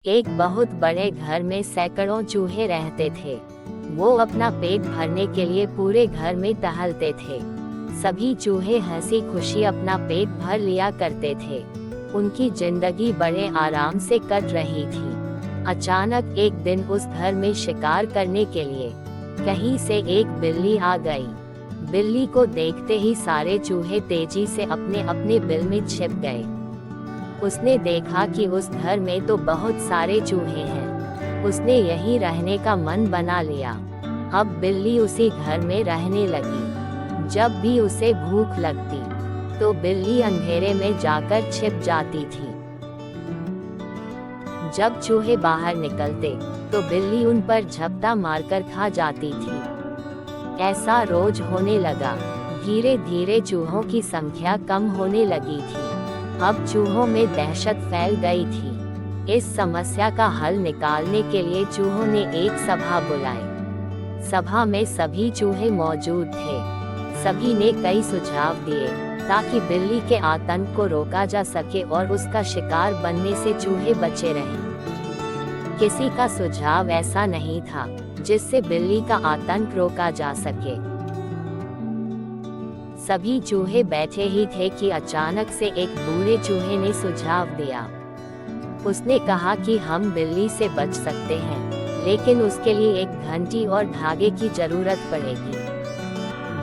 एक बहुत बड़े घर में सैकड़ों चूहे रहते थे। वो अपना पेट भरने के लिए पूरे घर में टहलते थे। सभी चूहे हंसी खुशी अपना पेट भर लिया करते थे। उनकी जिंदगी बड़े आराम से कट रही थी। अचानक एक दिन उस घर में शिकार करने के लिए कहीं से एक बिल्ली आ गई। बिल्ली को देखते ही सारे चूहे तेजी से अपने अपने बिल में छिप गए। उसने देखा कि उस घर में तो बहुत सारे चूहे हैं। उसने यहीं रहने का मन बना लिया। अब बिल्ली उसी घर में रहने लगी। जब भी उसे भूख लगती तो बिल्ली अंधेरे में जाकर छिप जाती थी। जब चूहे बाहर निकलते तो बिल्ली उन पर झपटा मारकर खा जाती थी। ऐसा रोज होने लगा। धीरे धीरे चूहों की संख्या कम होने लगी थी। अब चूहों में दहशत फैल गई थी। इस समस्या का हल निकालने के लिए चूहों ने एक सभा बुलाई। सभा में सभी चूहे मौजूद थे। सभी ने कई सुझाव दिए ताकि बिल्ली के आतंक को रोका जा सके और उसका शिकार बनने से चूहे बचे रहें। किसी का सुझाव ऐसा नहीं था जिससे बिल्ली का आतंक रोका जा सके। सभी चूहे बैठे ही थे कि अचानक से एक बूढ़े चूहे ने सुझाव दिया। उसने कहा कि हम बिल्ली से बच सकते हैं, लेकिन उसके लिए एक घंटी और धागे की जरूरत पड़ेगी।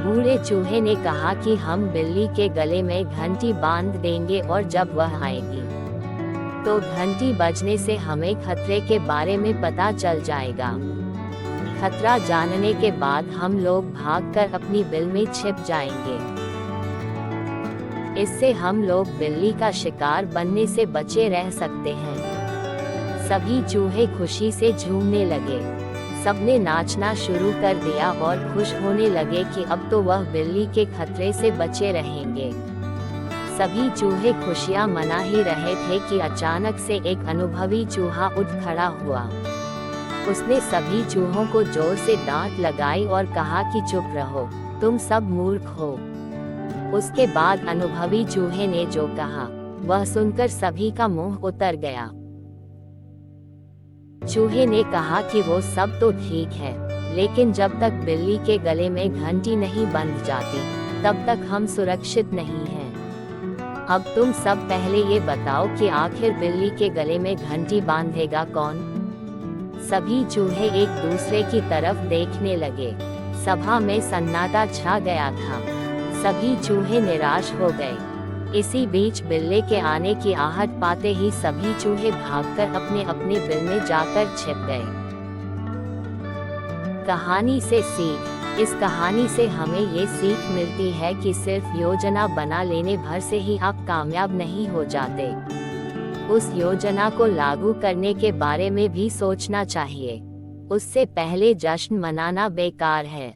बूढ़े चूहे ने कहा कि हम बिल्ली के गले में घंटी बांध देंगे और जब वह आएगी तो घंटी बजने से हमें खतरे के बारे में पता चल जाएगा। खतरा जानने के बाद हम लोग भागकर अपनी बिल में छिप जाएंगे। इससे हम लोग बिल्ली का शिकार बनने से बचे रह सकते हैं। सभी चूहे खुशी से झूमने लगे। सबने नाचना शुरू कर दिया और खुश होने लगे कि अब तो वह बिल्ली के खतरे से बचे रहेंगे। सभी चूहे खुशियां मना ही रहे थे कि अचानक से एक अनुभवी चूहा उठ खड़ा हुआ। उसने सभी चूहों को जोर से डांट लगाई और कहा कि चुप रहो, तुम सब मूर्ख हो। उसके बाद अनुभवी चूहे ने जो कहा वह सुनकर सभी का मुंह उतर गया। चूहे ने कहा कि वो सब तो ठीक है, लेकिन जब तक बिल्ली के गले में घंटी नहीं बंध जाती तब तक हम सुरक्षित नहीं हैं। अब तुम सब पहले ये बताओ कि आखिर बिल्ली के गले में घंटी बांधेगा कौन? सभी चूहे एक दूसरे की तरफ देखने लगे। सभा में सन्नाटा छा गया था। सभी चूहे निराश हो गए। इसी बीच बिल्ली के आने की आहट पाते ही सभी चूहे भागकर अपने अपने बिल में जाकर छिप गए। कहानी से सीख। इस कहानी से हमें ये सीख मिलती है कि सिर्फ योजना बना लेने भर से ही आप कामयाब नहीं हो जाते। उस योजना को लागू करने के बारे में भी सोचना चाहिए। उससे पहले जश्न मनाना बेकार है।